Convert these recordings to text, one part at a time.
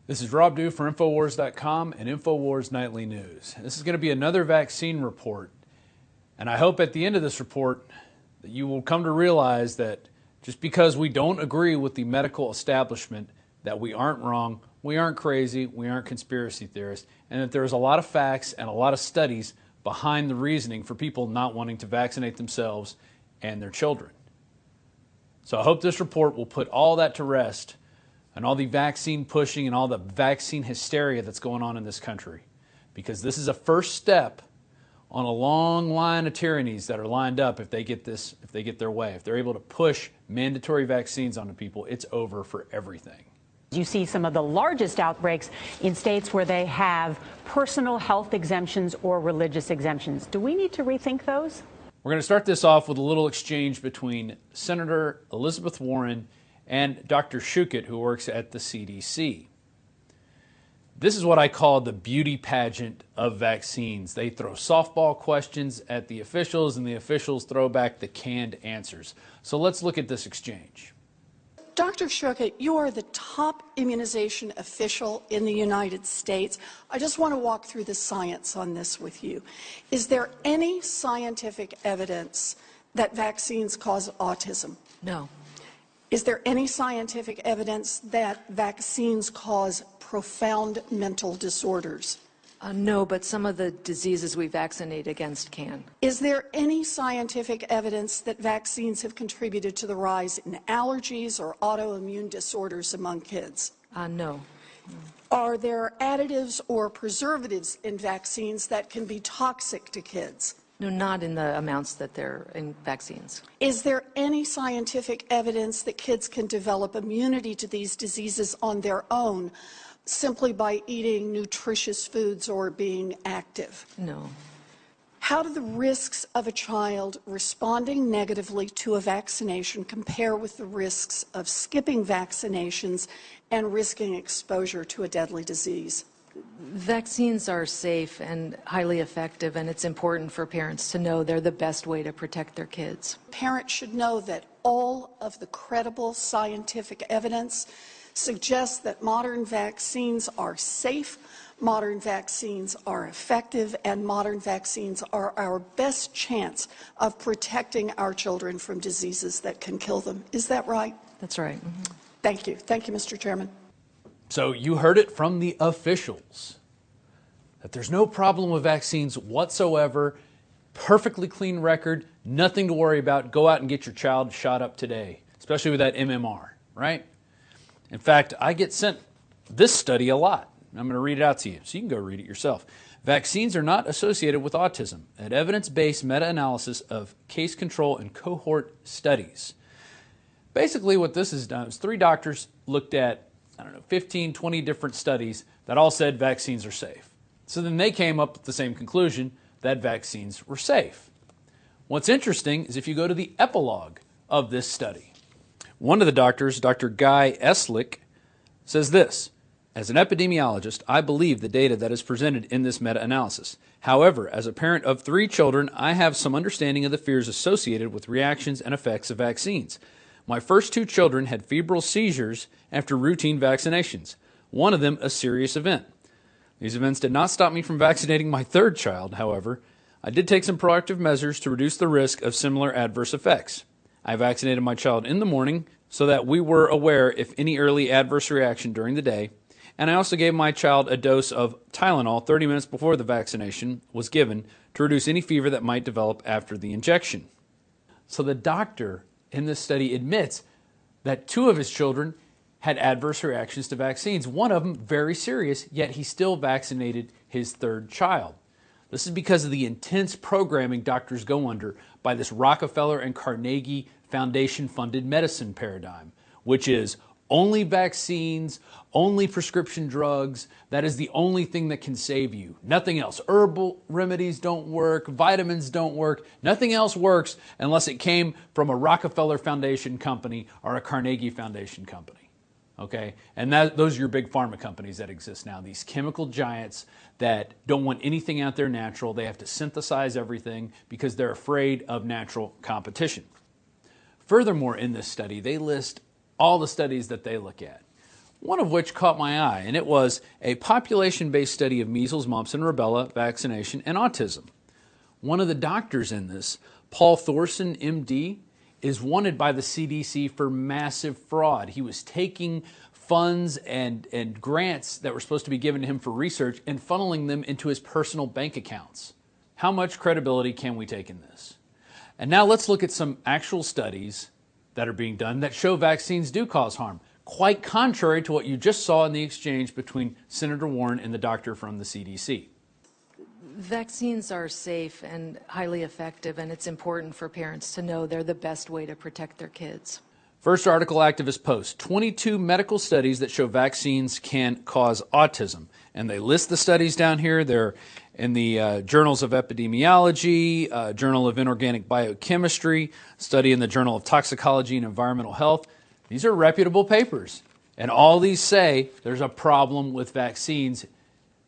This is Rob Dew for Infowars.com and Infowars Nightly News. This is going to be another vaccine report, and I hope at the end of this report that you will come to realize that just because we don't agree with the medical establishment, that we aren't wrong, we aren't crazy, we aren't conspiracy theorists, and that there's a lot of facts and a lot of studies behind the reasoning for people not wanting to vaccinate themselves and their children. So I hope this report will put all that to rest and all the vaccine pushing and all the vaccine hysteria that's going on in this country. Because this is a first step on a long line of tyrannies that are lined up if they get their way. If they're able to push mandatory vaccines onto people, it's over for everything. You see some of the largest outbreaks in states where they have personal health exemptions or religious exemptions. Do we need to rethink those? We're going to start this off with a little exchange between Senator Elizabeth Warren and Dr. Schuchat, who works at the CDC. This is what I call the beauty pageant of vaccines. They throw softball questions at the officials, and the officials throw back the canned answers. So let's look at this exchange. Dr. Schuchat, you are the top immunization official in the United States. I just want to walk through the science on this with you. Is there any scientific evidence that vaccines cause autism? No. Is there any scientific evidence that vaccines cause profound mental disorders? No, but some of the diseases we vaccinate against can. Is there any scientific evidence that vaccines have contributed to the rise in allergies or autoimmune disorders among kids? No. Are there additives or preservatives in vaccines that can be toxic to kids? No, not in the amounts that they're in vaccines. Is there any scientific evidence that kids can develop immunity to these diseases on their own simply by eating nutritious foods or being active? No. How do the risks of a child responding negatively to a vaccination compare with the risks of skipping vaccinations and risking exposure to a deadly disease? Vaccines are safe and highly effective, and it's important for parents to know they're the best way to protect their kids. Parents should know that all of the credible scientific evidence suggests that modern vaccines are safe, modern vaccines are effective, and modern vaccines are our best chance of protecting our children from diseases that can kill them. Is that right? That's right. Mm-hmm. Thank you. Thank you, Mr. Chairman. So you heard it from the officials that there's no problem with vaccines whatsoever, perfectly clean record, nothing to worry about. Go out and get your child shot up today, especially with that MMR, right? In fact, I get sent this study a lot. I'm going to read it out to you so you can go read it yourself. Vaccines are not associated with autism. An evidence-based meta-analysis of case control and cohort studies. Basically what this has done is 3 doctors looked at 15, 20 different studies that all said vaccines are safe. So then they came up with the same conclusion that vaccines were safe. What's interesting is if you go to the epilogue of this study, one of the doctors, Dr. Guy Eslick, says this: as an epidemiologist, I believe the data that is presented in this meta-analysis. However, as a parent of 3 children, I have some understanding of the fears associated with reactions and effects of vaccines. My first 2 children had febrile seizures after routine vaccinations, one of them a serious event. These events did not stop me from vaccinating my 3rd child, however. I did take some proactive measures to reduce the risk of similar adverse effects. I vaccinated my child in the morning so that we were aware if any early adverse reaction during the day, and I also gave my child a dose of Tylenol 30 minutes before the vaccination was given to reduce any fever that might develop after the injection. So the doctor in this study admits that 2 of his children had adverse reactions to vaccines, one of them very serious, yet he still vaccinated his 3rd child. This is because of the intense programming doctors go under by this Rockefeller and Carnegie Foundation-funded medicine paradigm, which is only vaccines, only prescription drugs. That is the only thing that can save you. Nothing else. Herbal remedies don't work. Vitamins don't work. Nothing else works unless it came from a Rockefeller Foundation company or a Carnegie Foundation company. Okay? And those are your big pharma companies that exist now. These chemical giants that don't want anything out there natural. They have to synthesize everything because they're afraid of natural competition. Furthermore, in this study, they list all the studies that they look at. one of which caught my eye, and it was a population-based study of measles, mumps, and rubella vaccination and autism. One of the doctors in this, Paul Thorson, MD, is wanted by the CDC for massive fraud. He was taking funds and grants that were supposed to be given to him for research and funneling them into his personal bank accounts. How much credibility can we take in this? And now let's look at some actual studies that are being done that show vaccines do cause harm, quite contrary to what you just saw in the exchange between Senator Warren and the doctor from the CDC. Vaccines are safe and highly effective, and it's important for parents to know they're the best way to protect their kids. First article, activist post, 22 medical studies that show vaccines can cause autism. And they list the studies down here. They're in the Journals of Epidemiology, Journal of Inorganic Biochemistry, study in the Journal of Toxicology and Environmental Health. These are reputable papers. And all these say there's a problem with vaccines.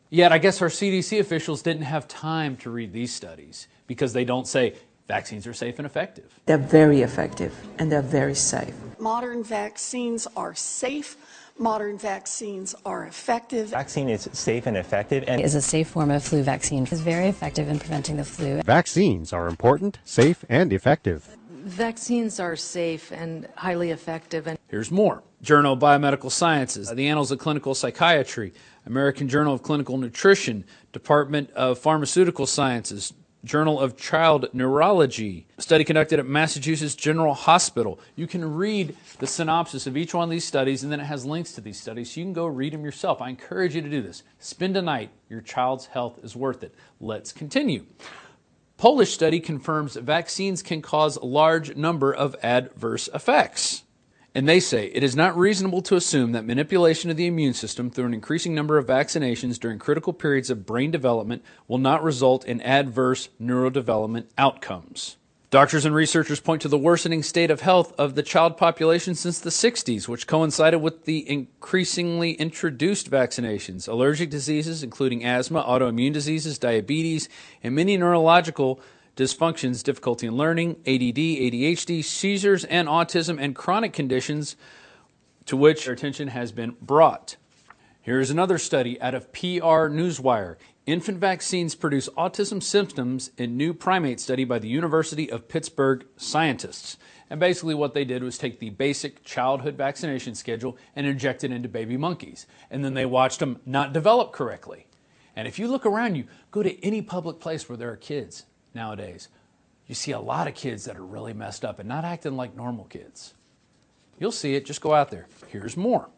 Yet I guess our CDC officials didn't have time to read these studies because they don't say vaccines are safe and effective. They're very effective and they're very safe. Modern vaccines are safe. Modern vaccines are effective. Vaccine is safe and effective and is a safe form of flu vaccine. It's very effective in preventing the flu. Vaccines are important, safe, and effective. Vaccines are safe and highly effective. And here's more. Journal of Biomedical Sciences, the Annals of Clinical Psychiatry, American Journal of Clinical Nutrition, Department of Pharmaceutical Sciences, Journal of Child Neurology, study conducted at Massachusetts General Hospital. You can read the synopsis of each one of these studies, and then it has links to these studies, so you can go read them yourself. I encourage you to do this. Spend a night. Your child's health is worth it. Let's continue. Polish study confirms vaccines can cause a large number of adverse effects. And they say it is not reasonable to assume that manipulation of the immune system through an increasing number of vaccinations during critical periods of brain development will not result in adverse neurodevelopment outcomes. Doctors and researchers point to the worsening state of health of the child population since the 60s, which coincided with the increasingly introduced vaccinations, allergic diseases, including asthma, autoimmune diseases, diabetes, and many neurological dysfunctions, difficulty in learning, ADD, ADHD, seizures, and autism, and chronic conditions to which attention has been brought. Here is another study out of PR Newswire. Infant vaccines produce autism symptoms in new primate study by the University of Pittsburgh scientists. And basically what they did was take the basic childhood vaccination schedule and inject it into baby monkeys. And then they watched them not develop correctly. And if you look around you, go to any public place where there are kids nowadays, you see a lot of kids that are really messed up and not acting like normal kids. You'll see it. Just go out there. Here's more.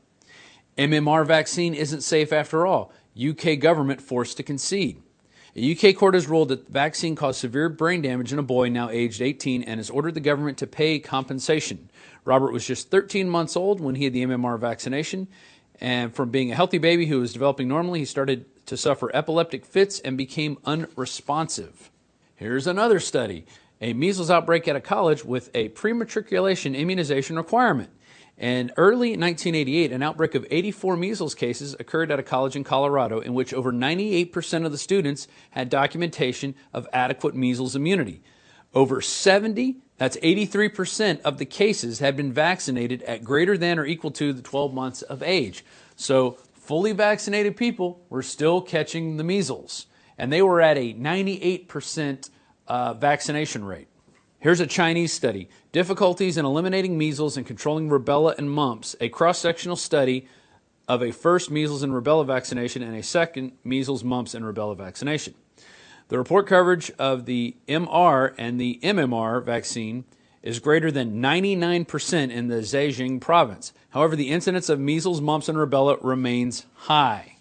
MMR vaccine isn't safe after all. UK government forced to concede. A UK court has ruled that the vaccine caused severe brain damage in a boy now aged 18 and has ordered the government to pay compensation. Robert was just 13 months old when he had the MMR vaccination, and from being a healthy baby who was developing normally, he started to suffer epileptic fits and became unresponsive. Here's another study, a measles outbreak at a college with a pre-matriculation immunization requirement. In early 1988, an outbreak of 84 measles cases occurred at a college in Colorado in which over 98% of the students had documentation of adequate measles immunity. Over 83% of the cases had been vaccinated at greater than or equal to the 12 months of age. So fully vaccinated people were still catching the measles, and they were at a 98% vaccination rate. Here's a Chinese study, Difficulties in Eliminating Measles and Controlling Rubella and Mumps, a cross-sectional study of a first measles and rubella vaccination and a second measles, mumps, and rubella vaccination. The report coverage of the MR and the MMR vaccine is greater than 99% in the Zhejiang province. However, the incidence of measles, mumps, and rubella remains high.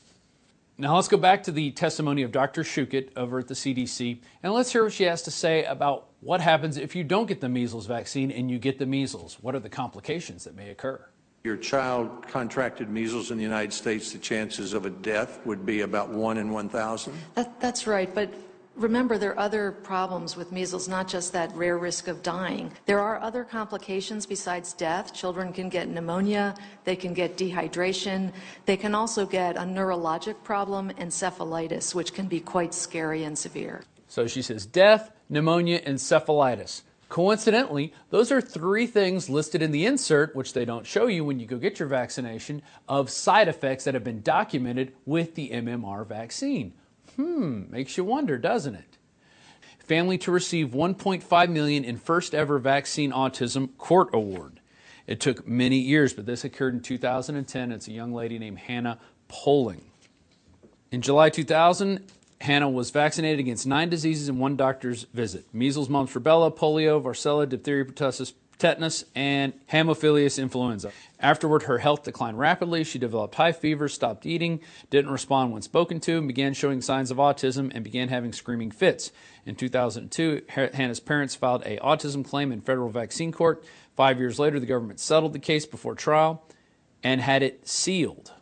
Now let's go back to the testimony of Dr. Shukit over at the CDC, and let's hear what she has to say about what happens if you don't get the measles vaccine and you get the measles. What are the complications that may occur? Your child contracted measles in the United States, the chances of a death would be about 1 in 1,000. That's right, but remember, there are other problems with measles, not just that rare risk of dying. There are other complications besides death. Children can get pneumonia, they can get dehydration, they can also get a neurologic problem, encephalitis, which can be quite scary and severe. So she says death, pneumonia, encephalitis. Coincidentally, those are 3 things listed in the insert, which they don't show you when you go get your vaccination, of side effects that have been documented with the MMR vaccine. Makes you wonder, doesn't it? Family to receive $1.5 million in first ever vaccine autism court award. It took many years, but this occurred in 2010. It's a young lady named Hannah Poling. In July 2000, Hannah was vaccinated against 9 diseases in one doctor's visit: measles, mumps, rubella, polio, varicella, diphtheria, pertussis, tetanus, and Haemophilus influenza. Afterward, her health declined rapidly. She developed high fever, stopped eating, didn't respond when spoken to, and began showing signs of autism and began having screaming fits. In 2002, Hannah's parents filed an autism claim in federal vaccine court. 5 years later, the government settled the case before trial and had it sealed.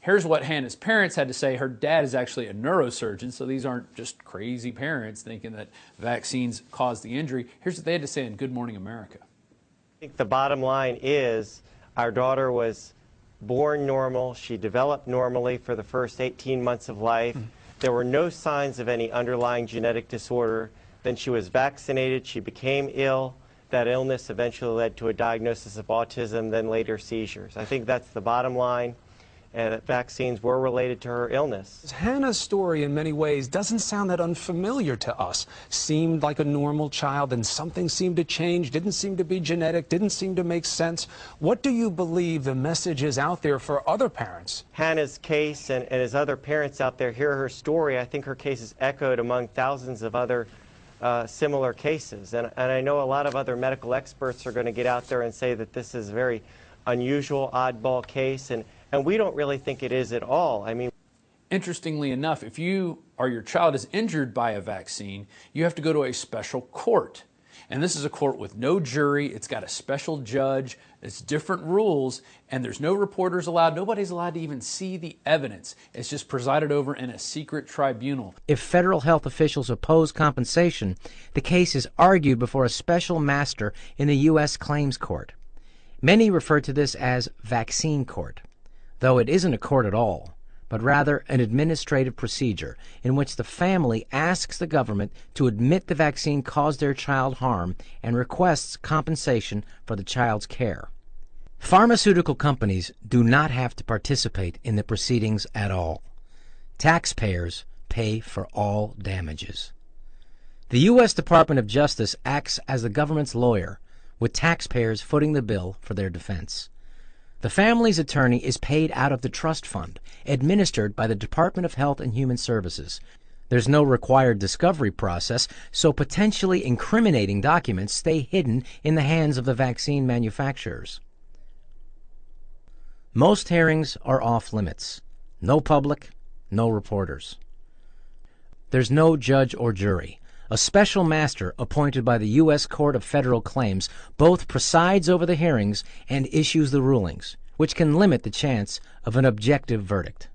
Here's what Hannah's parents had to say. Her dad is actually a neurosurgeon, so these aren't just crazy parents thinking that vaccines cause the injury. Here's what they had to say in Good Morning America. I think the bottom line is our daughter was born normal. She developed normally for the first 18 months of life. There were no signs of any underlying genetic disorder. Then she was vaccinated. She became ill. That illness eventually led to a diagnosis of autism, then later seizures. I think that's the bottom line, and that vaccines were related to her illness. Hannah's story in many ways doesn't sound that unfamiliar to us. Seemed like a normal child, and something seemed to change, didn't seem to be genetic, didn't seem to make sense. What do you believe the message is out there for other parents? Hannah's case, and as other parents out there hear her story, I think her case is echoed among thousands of other similar cases. And I know a lot of other medical experts are going to get out there and say that this is a very unusual, oddball case, and we don't really think it is at all. I mean, interestingly enough, if you or your child is injured by a vaccine, you have to go to a special court. And this is a court with no jury. It's got a special judge. It's different rules, and there's no reporters allowed. Nobody's allowed to even see the evidence. It's just presided over in a secret tribunal. If federal health officials oppose compensation, the case is argued before a special master in the U.S. Claims Court. Many refer to this as vaccine court, though it isn't a court at all, but rather an administrative procedure in which the family asks the government to admit the vaccine caused their child harm and requests compensation for the child's care. Pharmaceutical companies do not have to participate in the proceedings at all. Taxpayers pay for all damages. The U.S. Department of Justice acts as the government's lawyer, with taxpayers footing the bill for their defense. The family's attorney is paid out of the trust fund, administered by the Department of Health and Human Services. There's no required discovery process, so potentially incriminating documents stay hidden in the hands of the vaccine manufacturers. Most hearings are off limits. No public, no reporters. There's no judge or jury. A special master appointed by the U.S. Court of Federal Claims both presides over the hearings and issues the rulings, which can limit the chance of an objective verdict.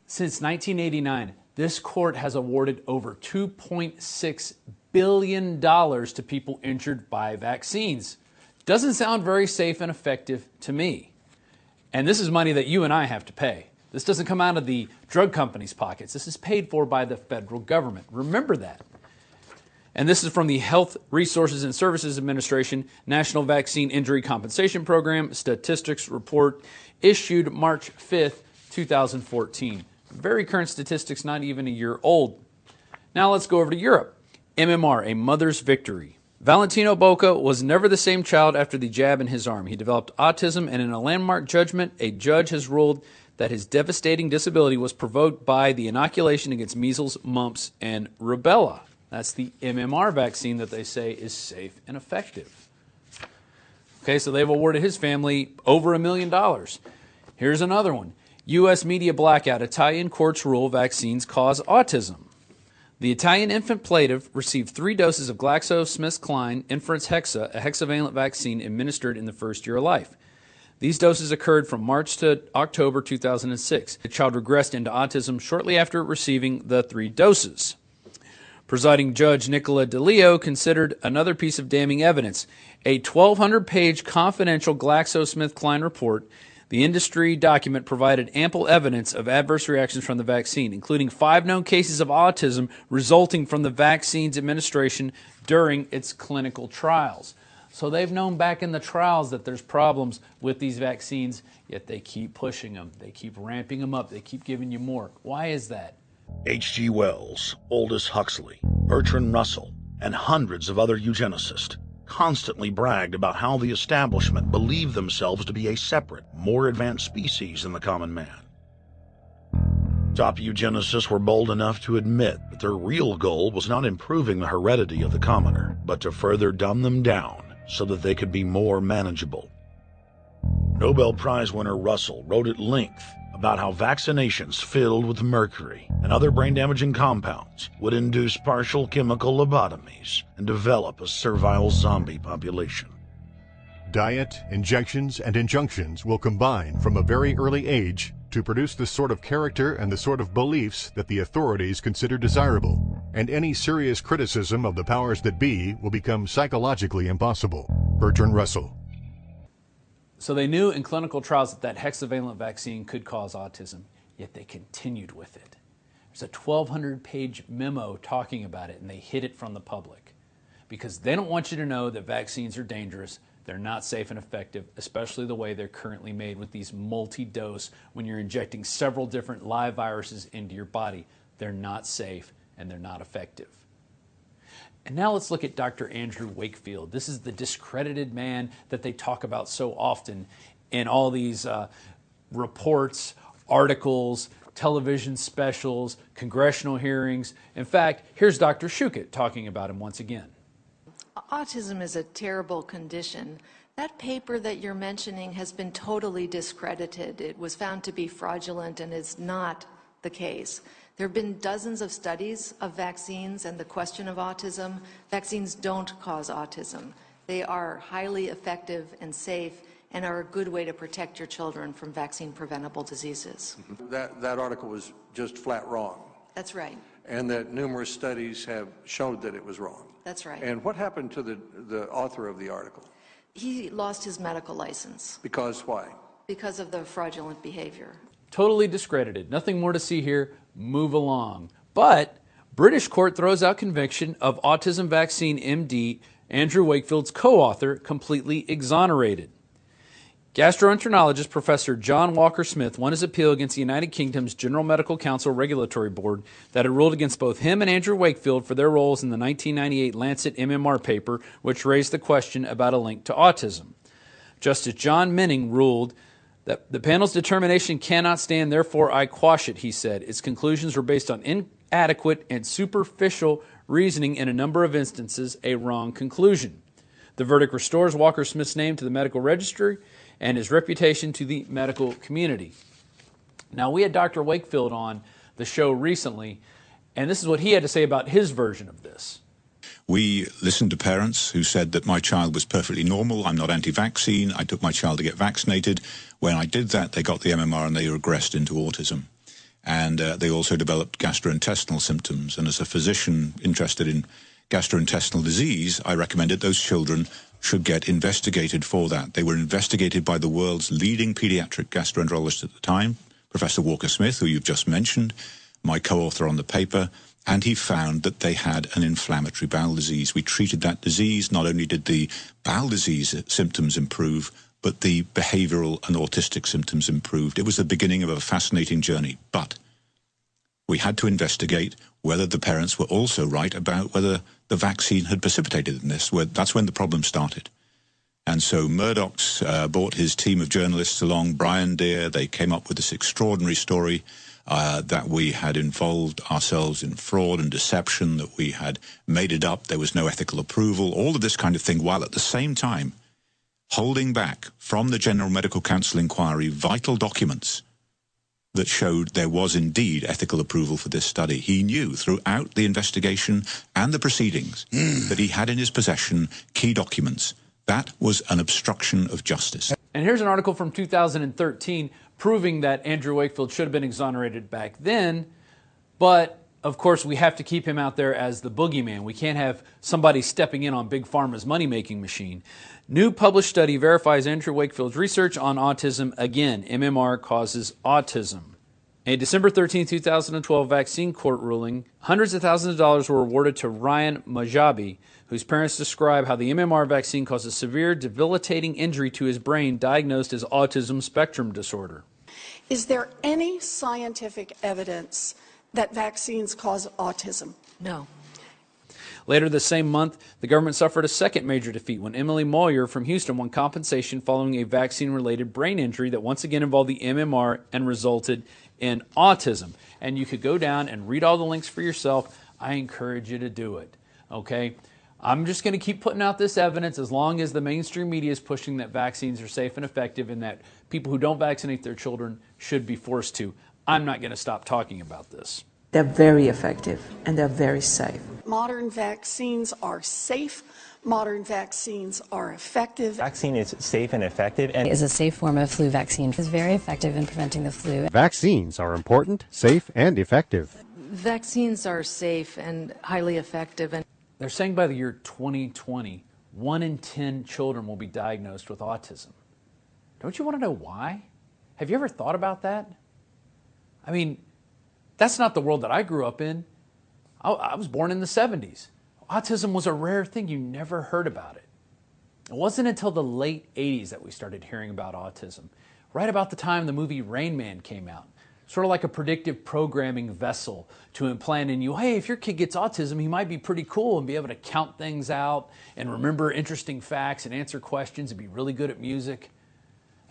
Since 1989, this court has awarded over $2.6 billion to people injured by vaccines. Doesn't sound very safe and effective to me. And this is money that you and I have to pay. This doesn't come out of the drug companies' pockets. This is paid for by the federal government. Remember that. And this is from the Health Resources and Services Administration National Vaccine Injury Compensation Program Statistics Report issued March 5th, 2014. Very current statistics, not even a year old. Now let's go over to Europe. MMR, a mother's victory. Valentino Bocca was never the same child after the jab in his arm. He developed autism, and in a landmark judgment, a judge has ruled that his devastating disability was provoked by the inoculation against measles, mumps, and rubella. That's the MMR vaccine that they say is safe and effective. Okay, so they've awarded his family over $1 million. Here's another one. U.S. media blackout. Italian courts rule vaccines cause autism. The Italian infant plaintiff received 3 doses of GlaxoSmithKline Inference Hexa, a hexavalent vaccine administered in the first year of life. These doses occurred from March to October 2006. The child regressed into autism shortly after receiving the 3 doses. Presiding Judge Nicola DeLeo considered another piece of damning evidence, a 1,200-page confidential GlaxoSmithKline report. The The industry document provided ample evidence of adverse reactions from the vaccine, including 5 known cases of autism resulting from the vaccine's administration during its clinical trials. So they've known back in the trials that there's problems with these vaccines, yet they keep pushing them. They keep ramping them up. They keep giving you more. Why is that? H.G. Wells, Aldous Huxley, Bertrand Russell, and hundreds of other eugenicists constantly bragged about how the establishment believed themselves to be a separate, more advanced species than the common man. Top eugenicists were bold enough to admit that their real goal was not improving the heredity of the commoner, but to further dumb them down so that they could be more manageable. Nobel Prize winner Russell wrote at length about how vaccinations filled with mercury and other brain-damaging compounds would induce partial chemical lobotomies and develop a servile zombie population. Diet, injections, and injunctions will combine from a very early age to produce the sort of character and the sort of beliefs that the authorities consider desirable, and any serious criticism of the powers that be will become psychologically impossible. Bertrand Russell. So they knew in clinical trials that hexavalent vaccine could cause autism, yet they continued with it. There's a 1,200-page memo talking about it, and they hid it from the public because they don't want you to know that vaccines are dangerous. They're not safe and effective, especially the way they're currently made with these multi-dose when you're injecting several different live viruses into your body. They're not safe and they're not effective. And now let's look at Dr. Andrew Wakefield. This is the discredited man that they talk about so often in all these reports, articles, television specials, congressional hearings. In fact, here's Dr. Shukett talking about him once again. Autism is a terrible condition. That paper that you're mentioning has been totally discredited. It was found to be fraudulent and is not the case. There have been dozens of studies of vaccines and the question of autism. Vaccines don't cause autism. They are highly effective and safe and are a good way to protect your children from vaccine-preventable diseases. That article was just flat wrong. That's right. And that numerous studies have showed that it was wrong. That's right. And what happened to the author of the article? He lost his medical license. Because why? Because of the fraudulent behavior. Totally discredited. Nothing more to see here. Move along. But British court throws out conviction of autism vaccine MD Andrew Wakefield's co-author completely exonerated. Gastroenterologist Professor John Walker-Smith won his appeal against the United Kingdom's General Medical Council Regulatory Board that had ruled against both him and Andrew Wakefield for their roles in the 1998 Lancet MMR paper, which raised the question about a link to autism. Justice John Menning ruled that the panel's determination cannot stand, therefore I quash it, he said. Its conclusions were based on inadequate and superficial reasoning, in a number of instances, a wrong conclusion. The verdict restores Walker-Smith's name to the medical registry and his reputation to the medical community. Now, we had Dr. Wakefield on the show recently, and this is what he had to say about his version of this. We listened to parents who said that my child was perfectly normal, I'm not anti-vaccine, I took my child to get vaccinated. When I did that, they got the MMR and they regressed into autism. And they also developed gastrointestinal symptoms. And as a physician interested in gastrointestinal disease, I recommended those children should get investigated for that. They were investigated by the world's leading pediatric gastroenterologist at the time, Professor Walker-Smith, who you've just mentioned, my co-author on the paper, and he found that they had an inflammatory bowel disease. We treated that disease. Not only did the bowel disease symptoms improve, but the behavioral and autistic symptoms improved. It was the beginning of a fascinating journey, but we had to investigate whether the parents were also right about whether the vaccine had precipitated in this. That's when the problem started. And so Murdoch's brought his team of journalists along, Brian Deere. They came up with this extraordinary story that we had involved ourselves in fraud and deception, that we had made it up, there was no ethical approval, all of this kind of thing, while at the same time holding back from the General Medical Council inquiry vital documents that showed there was indeed ethical approval for this study. He knew throughout the investigation and the proceedings that he had in his possession key documents. That was an obstruction of justice. And here's an article from 2013 proving that Andrew Wakefield should have been exonerated back then, but of course, we have to keep him out there as the boogeyman. We can't have somebody stepping in on Big Pharma's money-making machine. New published study verifies Andrew Wakefield's research on autism. Again, MMR causes autism. A December 13, 2012 vaccine court ruling, hundreds of thousands of dollars were awarded to Ryan Majabi, whose parents describe how the MMR vaccine causes severe, debilitating injury to his brain, diagnosed as autism spectrum disorder. Is there any scientific evidence that vaccines cause autism? No. Later the same month, the government suffered a second major defeat when Emily Moyer from Houston won compensation following a vaccine-related brain injury that once again involved the MMR and resulted in autism. And you could go down and read all the links for yourself. I encourage you to do it, okay? I'm just going to keep putting out this evidence as long as the mainstream media is pushing that vaccines are safe and effective and that people who don't vaccinate their children should be forced to. I'm not going to stop talking about this. They're very effective and they're very safe. Modern vaccines are safe. Modern vaccines are effective. Vaccine is safe and effective and is a safe form of flu vaccine. It is very effective in preventing the flu. Vaccines are important, safe, and effective. Vaccines are safe and highly effective. And they're saying by the year 2020, 1 in 10 children will be diagnosed with autism. Don't you want to know why? Have you ever thought about that? I mean, that's not the world that I grew up in. I was born in the 70s. Autism was a rare thing. You never heard about it. It wasn't until the late 80s that we started hearing about autism. Right about the time the movie Rain Man came out. Sort of like a predictive programming vessel to implant in you, hey, if your kid gets autism, he might be pretty cool and be able to count things out and remember interesting facts and answer questions and be really good at music.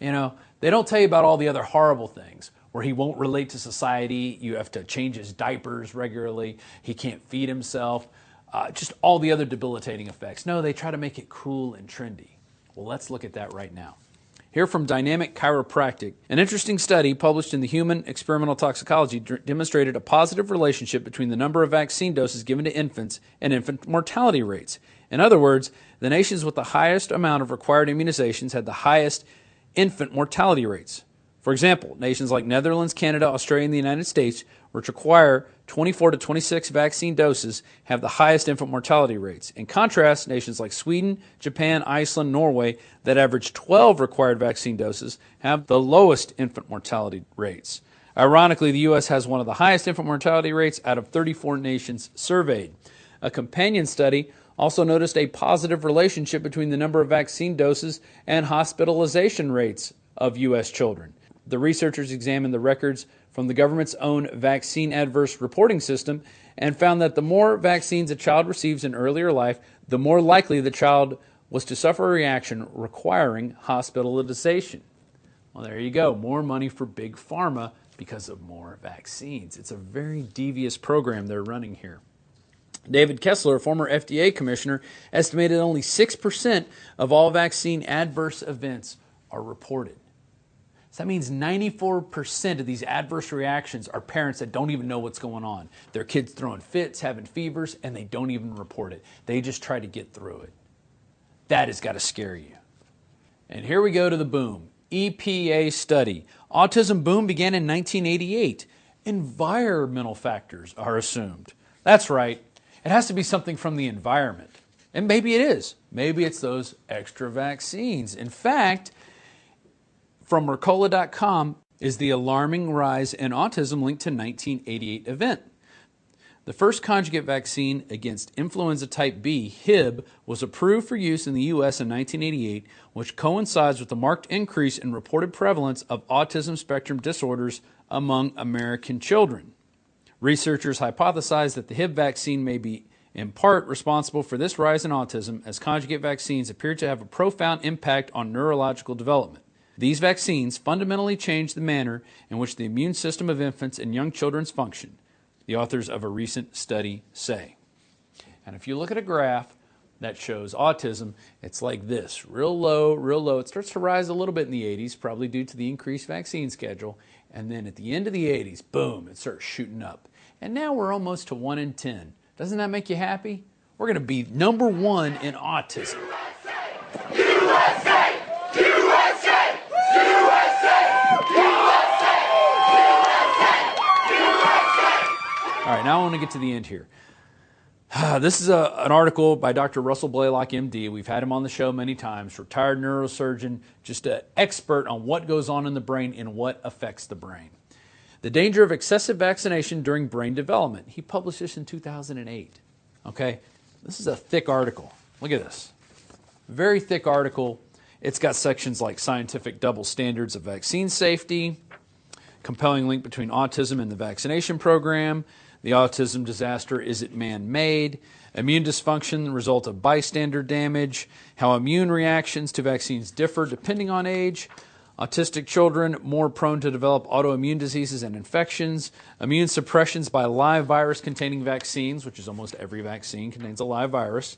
You know, they don't tell you about all the other horrible things where he won't relate to society, you have to change his diapers regularly, he can't feed himself, just all the other debilitating effects. No, they try to make it cool and trendy. Well, let's look at that right now. Here from Dynamic Chiropractic, an interesting study published in the Human Experimental Toxicology demonstrated a positive relationship between the number of vaccine doses given to infants and infant mortality rates. In other words, the nations with the highest amount of required immunizations had the highest infant mortality rates. For example, nations like Netherlands, Canada, Australia, and the United States, which require 24 to 26 vaccine doses, have the highest infant mortality rates. In contrast, nations like Sweden, Japan, Iceland, Norway, that average 12 required vaccine doses, have the lowest infant mortality rates. Ironically, the U.S. has one of the highest infant mortality rates out of 34 nations surveyed. A companion study also noticed a positive relationship between the number of vaccine doses and hospitalization rates of U.S. children. The researchers examined the records from the government's own vaccine adverse reporting system and found that the more vaccines a child receives in earlier life, the more likely the child was to suffer a reaction requiring hospitalization. Well, there you go. More money for Big Pharma because of more vaccines. It's a very devious program they're running here. David Kessler, a former FDA commissioner, estimated only 6% of all vaccine adverse events are reported. So that means 94% of these adverse reactions are parents that don't even know what's going on. Their kids throwing fits, having fevers, and they don't even report it. They just try to get through it. That has got to scare you. And here we go to the boom. EPA study. Autism boom began in 1988. Environmental factors are assumed. That's right. It has to be something from the environment. And maybe it is. Maybe it's those extra vaccines. In fact, from Mercola.com is the alarming rise in autism linked to 1988 event. The first conjugate vaccine against influenza type B, Hib, was approved for use in the U.S. in 1988, which coincides with the marked increase in reported prevalence of autism spectrum disorders among American children. Researchers hypothesize that the Hib vaccine may be in part responsible for this rise in autism, as conjugate vaccines appear to have a profound impact on neurological development. These vaccines fundamentally change the manner in which the immune system of infants and young children function, the authors of a recent study say. And if you look at a graph that shows autism, it's like this, real low, real low. It starts to rise a little bit in the 80s, probably due to the increased vaccine schedule. And then at the end of the 80s, boom, it starts shooting up. And now we're almost to 1 in 10. Doesn't that make you happy? We're going to be number 1 in autism. USA! USA! USA! USA! USA! USA! All right, now I want to get to the end here. This is an article by Dr. Russell Blaylock, MD. We've had him on the show many times, retired neurosurgeon, just an expert on what goes on in the brain and what affects the brain. The danger of excessive vaccination during brain development. He published this in 2008. Okay, this is a thick article. Look at this. Very thick article. It's got sections like scientific double standards of vaccine safety, compelling link between autism and the vaccination program, the autism disaster, is it man-made, immune dysfunction, the result of bystander damage, how immune reactions to vaccines differ depending on age, autistic children more prone to develop autoimmune diseases and infections, immune suppressions by live virus-containing vaccines, which is almost every vaccine contains a live virus,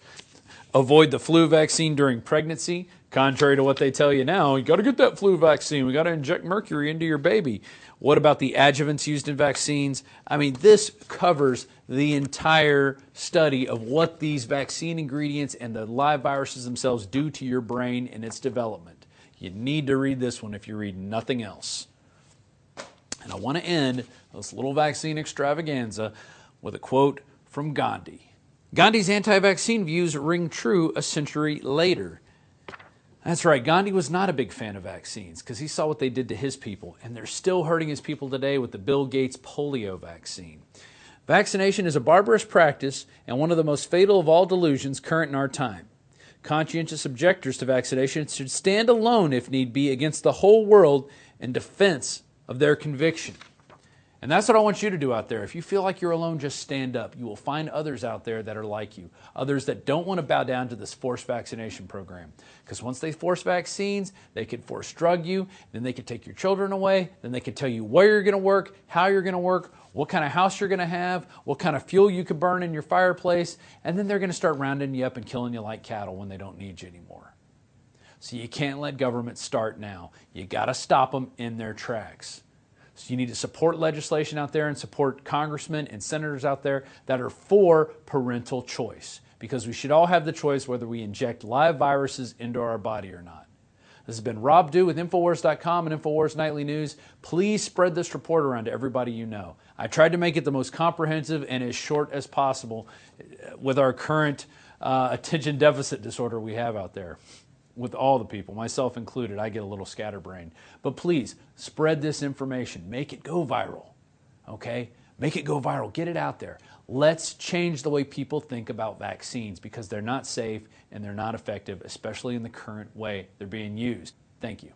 avoid the flu vaccine during pregnancy. Contrary to what they tell you now, you got to get that flu vaccine. We got to inject mercury into your baby. What about the adjuvants used in vaccines? I mean, this covers the entire study of what these vaccine ingredients and the live viruses themselves do to your brain and its development. You need to read this one if you read nothing else. And I want to end this little vaccine extravaganza with a quote from Gandhi. Gandhi's anti-vaccine views ring true a century later. That's right, Gandhi was not a big fan of vaccines because he saw what they did to his people, and they're still hurting his people today with the Bill Gates polio vaccine. Vaccination is a barbarous practice and one of the most fatal of all delusions current in our time. Conscientious objectors to vaccination should stand alone, if need be, against the whole world in defense of their conviction. And that's what I want you to do out there. If you feel like you're alone, just stand up. You will find others out there that are like you, others that don't want to bow down to this forced vaccination program. Because once they force vaccines, they could force drug you, then they could take your children away, then they could tell you where you're going to work, how you're going to work, what kind of house you're going to have, what kind of fuel you could burn in your fireplace, and then they're going to start rounding you up and killing you like cattle when they don't need you anymore. So you can't let government start now. You got to stop them in their tracks. So you need to support legislation out there and support congressmen and senators out there that are for parental choice, because we should all have the choice whether we inject live viruses into our body or not. This has been Rob Dew with Infowars.com and Infowars Nightly News. Please spread this report around to everybody you know. I tried to make it the most comprehensive and as short as possible with our current attention deficit disorder we have out there. With all the people, myself included, I get a little scatterbrained. But please, spread this information. Make it go viral, okay? Make it go viral. Get it out there. Let's change the way people think about vaccines, because they're not safe and they're not effective, especially in the current way they're being used. Thank you.